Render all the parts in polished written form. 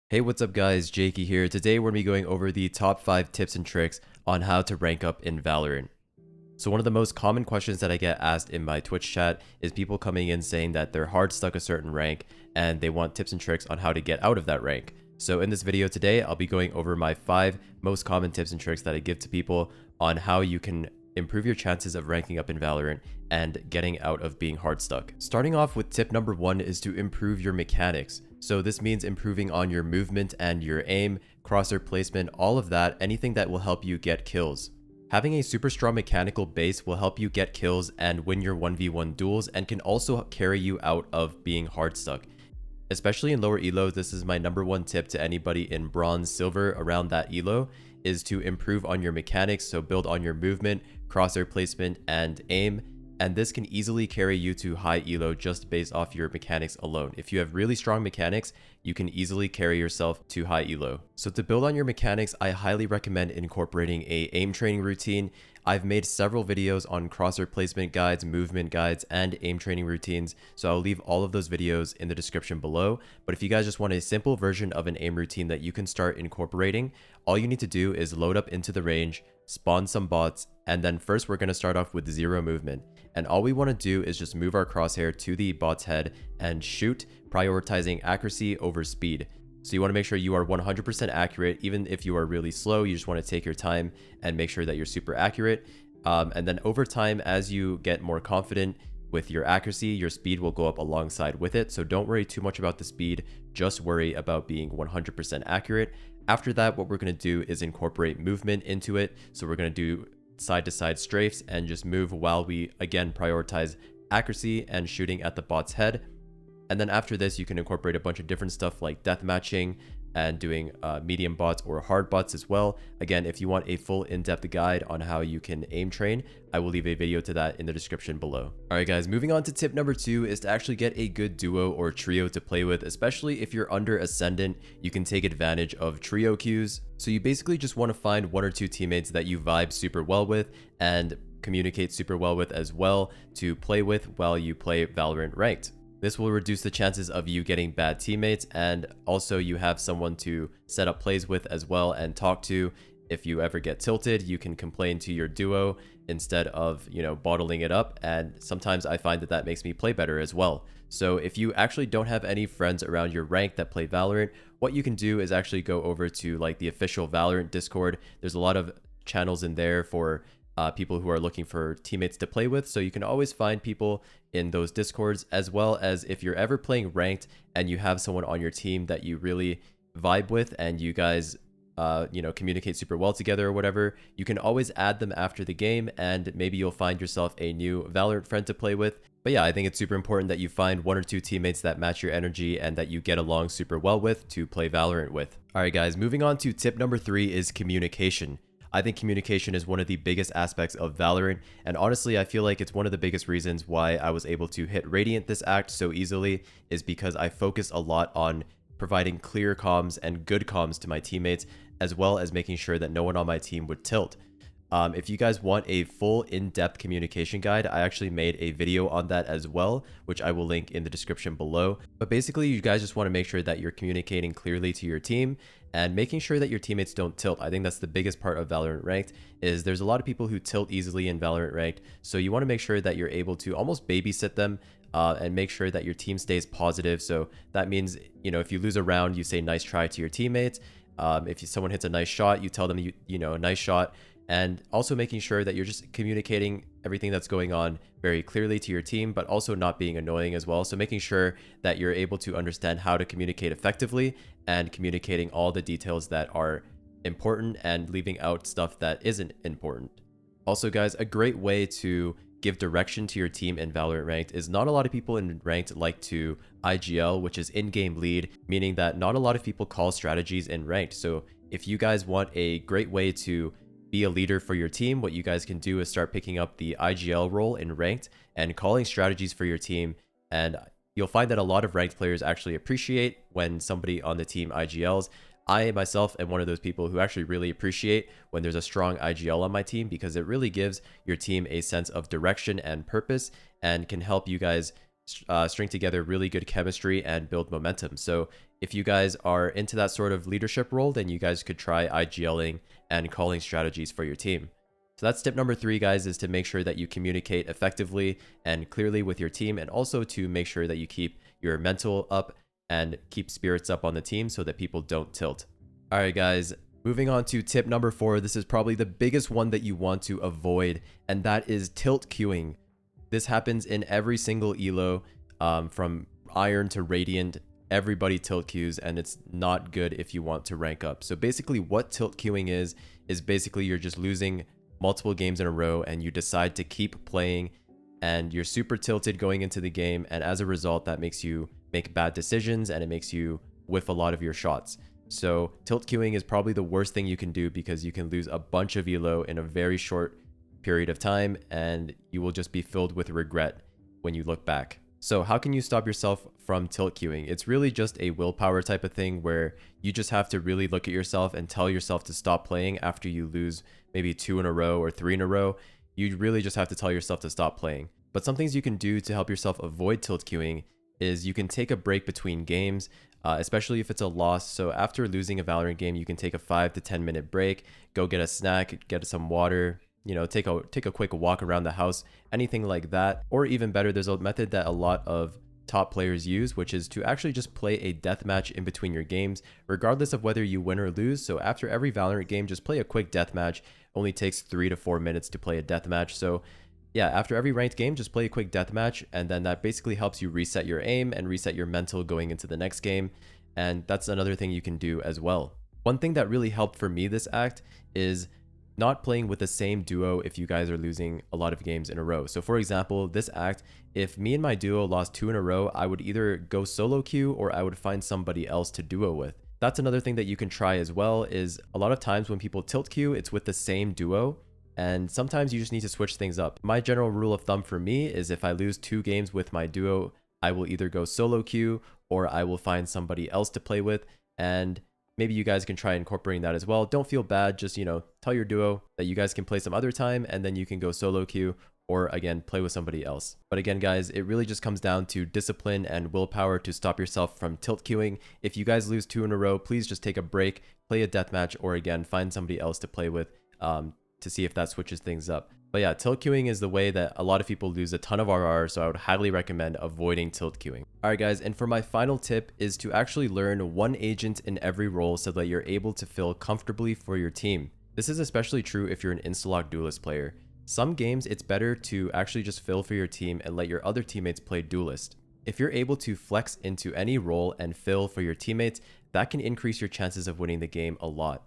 Hey, what's up guys, Jaeky here. Today we're going to be going over the top 5 tips and tricks on how to rank up in Valorant. So one of the most common questions that I get asked in my Twitch chat is people coming in saying that they're hard stuck a certain rank and they want tips and tricks on how to get out of that rank. So in this video today, I'll be going over my 5 most common tips and tricks that I give to people on how you can improve your chances of ranking up in Valorant and getting out of being hard stuck. Starting off with tip number 1 is to improve your mechanics. So this means improving on your movement and your aim, crosshair placement, all of that, anything that will help you get kills. Having a super strong mechanical base will help you get kills and win your 1v1 duels and can also carry you out of being hard stuck. Especially in lower elo, this is my number 1 tip to anybody in bronze, silver, around that elo, is to improve on your mechanics, so build on your movement, crosshair placement, and aim, and this can easily carry you to high elo just based off your mechanics alone. If you have really strong mechanics, you can easily carry yourself to high elo. So to build on your mechanics, I highly recommend incorporating a aim training routine. I've made several videos on crosshair placement guides, movement guides, and aim training routines, so I'll leave all of those videos in the description below. But if you guys just want a simple version of an aim routine that you can start incorporating, all you need to do is load up into the range, spawn some bots, and then first we're going to start off with 0 movement. And all we want to do is just move our crosshair to the bot's head and shoot, prioritizing accuracy over speed. So you want to make sure you are 100% accurate. Even if you are really slow, you just want to take your time and make sure that you're super accurate. And then over time, as you get more confident with your accuracy, your speed will go up alongside with it. So don't worry too much about the speed, just worry about being 100% accurate. After that, what we're going to do is incorporate movement into it. So we're going to do side to side strafes and just move while we again prioritize accuracy and shooting at the bot's head. And then after this, you can incorporate a bunch of different stuff like death matching and doing medium bots or hard bots as well. Again, if you want a full in-depth guide on how you can aim train, I will leave a video to that in the description below. All right, guys, moving on to tip number 2 is to actually get a good duo or trio to play with, especially if you're under Ascendant. You can take advantage of trio queues. So you basically just want to find 1 or 2 teammates that you vibe super well with and communicate super well with as well to play with while you play Valorant Ranked. This will reduce the chances of you getting bad teammates, and also you have someone to set up plays with as well and talk to. If you ever get tilted, you can complain to your duo instead of, bottling it up, and sometimes I find that that makes me play better as well. So if you actually don't have any friends around your rank that play Valorant, what you can do is actually go over to like the official Valorant Discord. There's a lot of channels in there for people who are looking for teammates to play with, so you can always find people in those discords, as well as if you're ever playing ranked and you have someone on your team that you really vibe with and you guys communicate super well together or whatever, you can always add them after the game and maybe you'll find yourself a new Valorant friend to play with. But yeah, I think it's super important that you find 1 or 2 teammates that match your energy and that you get along super well with to play Valorant with. All right guys, moving on to tip number 3 is communication. I think communication is one of the biggest aspects of Valorant, and honestly I feel like it's one of the biggest reasons why I was able to hit Radiant this act so easily, is because I focused a lot on providing clear comms and good comms to my teammates, as well as making sure that no one on my team would tilt. If you guys want a full in-depth communication guide, I actually made a video on that as well, which I will link in the description below. But basically, you guys just want to make sure that you're communicating clearly to your team and making sure that your teammates don't tilt. I think that's the biggest part of Valorant Ranked, is there's a lot of people who tilt easily in Valorant Ranked. So you want to make sure that you're able to almost babysit them and make sure that your team stays positive. So that means, if you lose a round, you say nice try to your teammates. If someone hits a nice shot, you tell them, nice shot. And also making sure that you're just communicating everything that's going on very clearly to your team, but also not being annoying as well. So making sure that you're able to understand how to communicate effectively and communicating all the details that are important and leaving out stuff that isn't important. Also guys, a great way to give direction to your team in Valorant Ranked is not a lot of people in Ranked like to IGL, which is in-game lead, meaning that not a lot of people call strategies in Ranked. So if you guys want a great way to be a leader for your team, what you guys can do is start picking up the IGL role in Ranked and calling strategies for your team. And you'll find that a lot of Ranked players actually appreciate when somebody on the team IGLs. I myself am one of those people who actually really appreciate when there's a strong IGL on my team, because it really gives your team a sense of direction and purpose and can help you guys string together really good chemistry and build momentum. So if you guys are into that sort of leadership role, then you guys could try IGLing and calling strategies for your team. So that's tip number 3, guys, is to make sure that you communicate effectively and clearly with your team, and also to make sure that you keep your mental up and keep spirits up on the team so that people don't tilt. All right, guys, moving on to tip number 4. This is probably the biggest one that you want to avoid, and that is tilt queuing. This happens in every single elo, from Iron to Radiant. Everybody tilt queues, and it's not good if you want to rank up. So basically what tilt queuing is basically you're just losing multiple games in a row and you decide to keep playing, and you're super tilted going into the game, and as a result that makes you make bad decisions and it makes you whiff a lot of your shots. So tilt queuing is probably the worst thing you can do, because you can lose a bunch of elo in a very short period of time and you will just be filled with regret when you look back. So how can you stop yourself from tilt queuing? It's really just a willpower type of thing, where you just have to really look at yourself and tell yourself to stop playing after you lose maybe 2 in a row or 3 in a row. You really just have to tell yourself to stop playing. But some things you can do to help yourself avoid tilt queuing is you can take a break between games, especially if it's a loss. So after losing a Valorant game, you can take a 5 to 10 minute break, go get a snack, get some water, you know, take a quick walk around the house, anything like that. Or even better, there's a method that a lot of top players use, which is to actually just play a deathmatch in between your games, regardless of whether you win or lose. So after every Valorant game, just play a quick deathmatch. Only takes 3 to 4 minutes to play a deathmatch. So yeah, after every ranked game, just play a quick deathmatch, and then that basically helps you reset your aim and reset your mental going into the next game. And that's another thing you can do as well. One thing that really helped for me this act is not playing with the same duo if you guys are losing a lot of games in a row. So for example, this act, if me and my duo lost 2 in a row, I would either go solo queue or I would find somebody else to duo with. That's another thing that you can try as well, is a lot of times when people tilt queue, it's with the same duo, and sometimes you just need to switch things up. My general rule of thumb for me is if I lose 2 games with my duo, I will either go solo queue or I will find somebody else to play with, and maybe you guys can try incorporating that as well. Don't feel bad, just, you know, tell your duo that you guys can play some other time, and then you can go solo queue or again play with somebody else. But again, guys, it really just comes down to discipline and willpower to stop yourself from tilt queuing. If you guys lose 2 in a row, please just take a break, play a deathmatch, or again find somebody else to play with to see if that switches things up. But yeah, tilt queuing is the way that a lot of people lose a ton of RR, so I would highly recommend avoiding tilt queuing. Alright guys, and for my final tip is to actually learn one agent in every role so that you're able to fill comfortably for your team. This is especially true if you're an Instalock Duelist player. Some games it's better to actually just fill for your team and let your other teammates play Duelist. If you're able to flex into any role and fill for your teammates, that can increase your chances of winning the game a lot.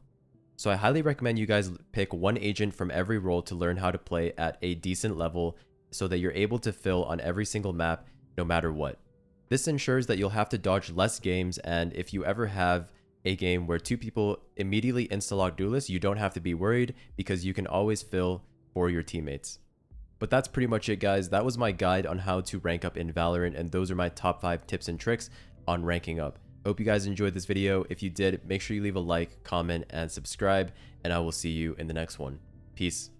So I highly recommend you guys pick one agent from every role to learn how to play at a decent level so that you're able to fill on every single map no matter what. This ensures that you'll have to dodge less games, and if you ever have a game where 2 people immediately insta-lock Duelists, you don't have to be worried because you can always fill for your teammates. But that's pretty much it, guys. That was my guide on how to rank up in Valorant, and those are my top 5 tips and tricks on ranking up. Hope you guys enjoyed this video. If you did, make sure you leave a like, comment, and subscribe, and I will see you in the next one. Peace.